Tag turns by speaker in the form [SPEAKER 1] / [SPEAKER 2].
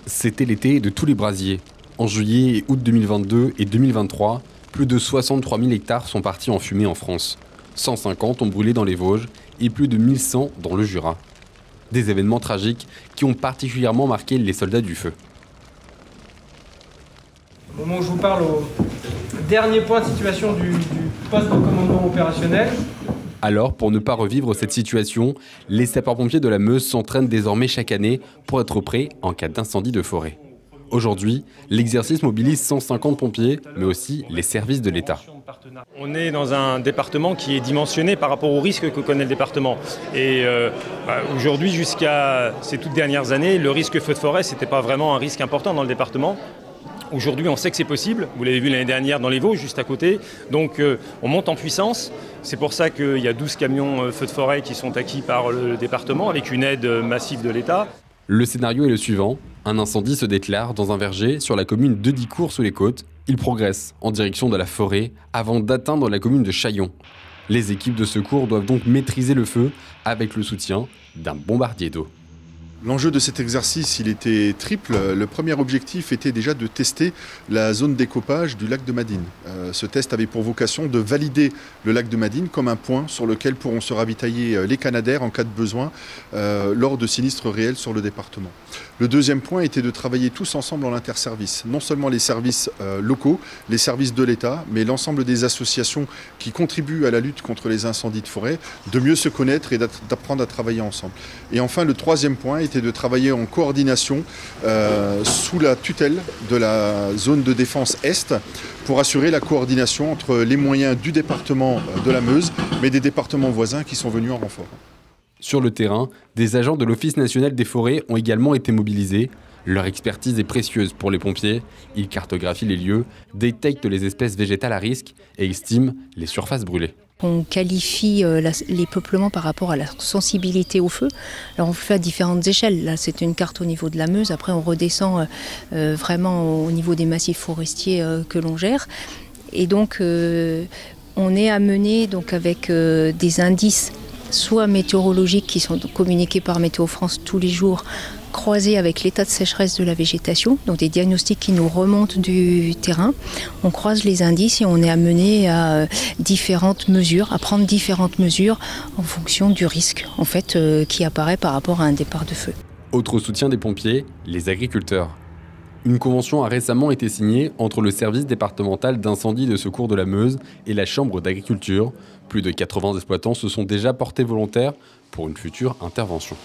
[SPEAKER 1] C'était l'été de tous les brasiers. En juillet et août 2022 et 2023, plus de 63 000 hectares sont partis en fumée en France. 150 ont brûlé dans les Vosges et plus de 1100 dans le Jura. Des événements tragiques qui ont particulièrement marqué les soldats du feu.
[SPEAKER 2] Au moment où je vous parle, au dernier point de situation du poste de commandement opérationnel.
[SPEAKER 1] Alors, pour ne pas revivre cette situation, les sapeurs-pompiers de la Meuse s'entraînent désormais chaque année pour être prêts en cas d'incendie de forêt. Aujourd'hui, l'exercice mobilise 150 pompiers, mais aussi les services de l'État.
[SPEAKER 3] On est dans un département qui est dimensionné par rapport aux risques que connaît le département. Et aujourd'hui, jusqu'à ces toutes dernières années, le risque feu de forêt, ce n'était pas vraiment un risque important dans le département. Aujourd'hui, on sait que c'est possible. Vous l'avez vu l'année dernière dans les Vosges, juste à côté. Donc, on monte en puissance. C'est pour ça qu'il y a 12 camions feux de forêt qui sont acquis par le département avec une aide massive de l'État.
[SPEAKER 1] Le scénario est le suivant. Un incendie se déclare dans un verger sur la commune de Dicourt-sous-les-Côtes. Il progresse en direction de la forêt avant d'atteindre la commune de Chaillon. Les équipes de secours doivent donc maîtriser le feu avec le soutien d'un bombardier d'eau.
[SPEAKER 4] L'enjeu de cet exercice, il était triple. Le premier objectif était déjà de tester la zone d'écopage du lac de Madine. Ce test avait pour vocation de valider le lac de Madine comme un point sur lequel pourront se ravitailler les Canadair en cas de besoin lors de sinistres réels sur le département. Le deuxième point était de travailler tous ensemble en interservice. Non seulement les services locaux, les services de l'État, mais l'ensemble des associations qui contribuent à la lutte contre les incendies de forêt, de mieux se connaître et d'apprendre à travailler ensemble. Et enfin, le troisième point était de travailler en coordination sous la tutelle de la zone de défense Est pour assurer la coordination entre les moyens du département de la Meuse, mais des départements voisins qui sont venus en renfort.
[SPEAKER 1] Sur le terrain, des agents de l'Office national des forêts ont également été mobilisés. Leur expertise est précieuse pour les pompiers. Ils cartographient les lieux, détectent les espèces végétales à risque et estiment les surfaces brûlées.
[SPEAKER 5] On qualifie les peuplements par rapport à la sensibilité au feu. Alors on fait à différentes échelles. Là, c'est une carte au niveau de la Meuse. Après, on redescend vraiment au niveau des massifs forestiers que l'on gère. Et donc, on est amené donc, avec des indices, soit météorologiques qui sont communiqués par Météo France tous les jours, croisés avec l'état de sécheresse de la végétation, donc des diagnostics qui nous remontent du terrain. On croise les indices et on est amené à différentes mesures, à prendre différentes mesures en fonction du risque en fait, qui apparaît par rapport à un départ de feu.
[SPEAKER 1] Autre soutien des pompiers, les agriculteurs. Une convention a récemment été signée entre le service départemental d'incendie et de secours de la Meuse et la Chambre d'agriculture. Plus de 80 exploitants se sont déjà portés volontaires pour une future intervention.